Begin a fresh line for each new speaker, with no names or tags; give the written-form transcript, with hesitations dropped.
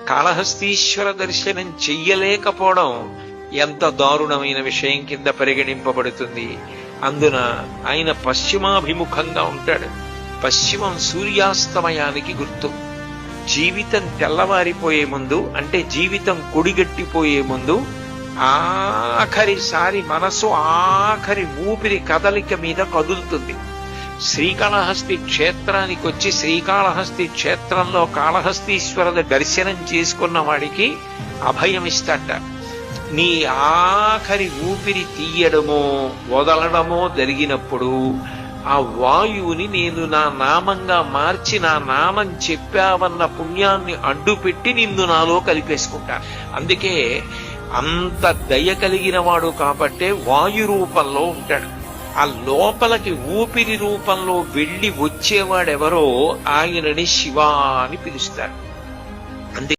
కాళహస్తీశ్వర దర్శనం చెయ్యలేకపోవడం ఎంత దారుణమైన విషయం కింద పరిగణింపబడుతుంది. అందున ఆయన పశ్చిమాభిముఖంగా ఉంటాడు. పశ్చిమం సూర్యాస్తమయానికి గుర్తు. జీవితం తెల్లవారిపోయే ముందు, అంటే జీవితం కొడిగట్టిపోయే ముందు, ఆఖరిసారి మనసు ఆఖరి ఊపిరి కదలిక మీద కదులుతుంది. శ్రీకాళహస్తి క్షేత్రానికి వచ్చి శ్రీకాళహస్తి క్షేత్రంలో కాళహస్తీశ్వరుల దర్శనం చేసుకున్న వాడికి అభయం ఇస్తాట. నీ ఆఖరి ఊపిరి తీయడమో వదలడమో జరిగినప్పుడు ఆ వాయువుని నేను నా నామంగా మార్చి నా నామం చెప్పావన్న పుణ్యాన్ని అడ్డుపెట్టి నిన్ను నాలో కలిపేసుకుంటాను. అందుకే అంత దయ కలిగిన వాడు కాబట్టే వాయు రూపంలో ఉంటాడు. ఆ లోపలికి ఊపిరి రూపంలో వెళ్ళి వచ్చేవాడెవరో ఆయనని శివ అని పిలుస్తారు.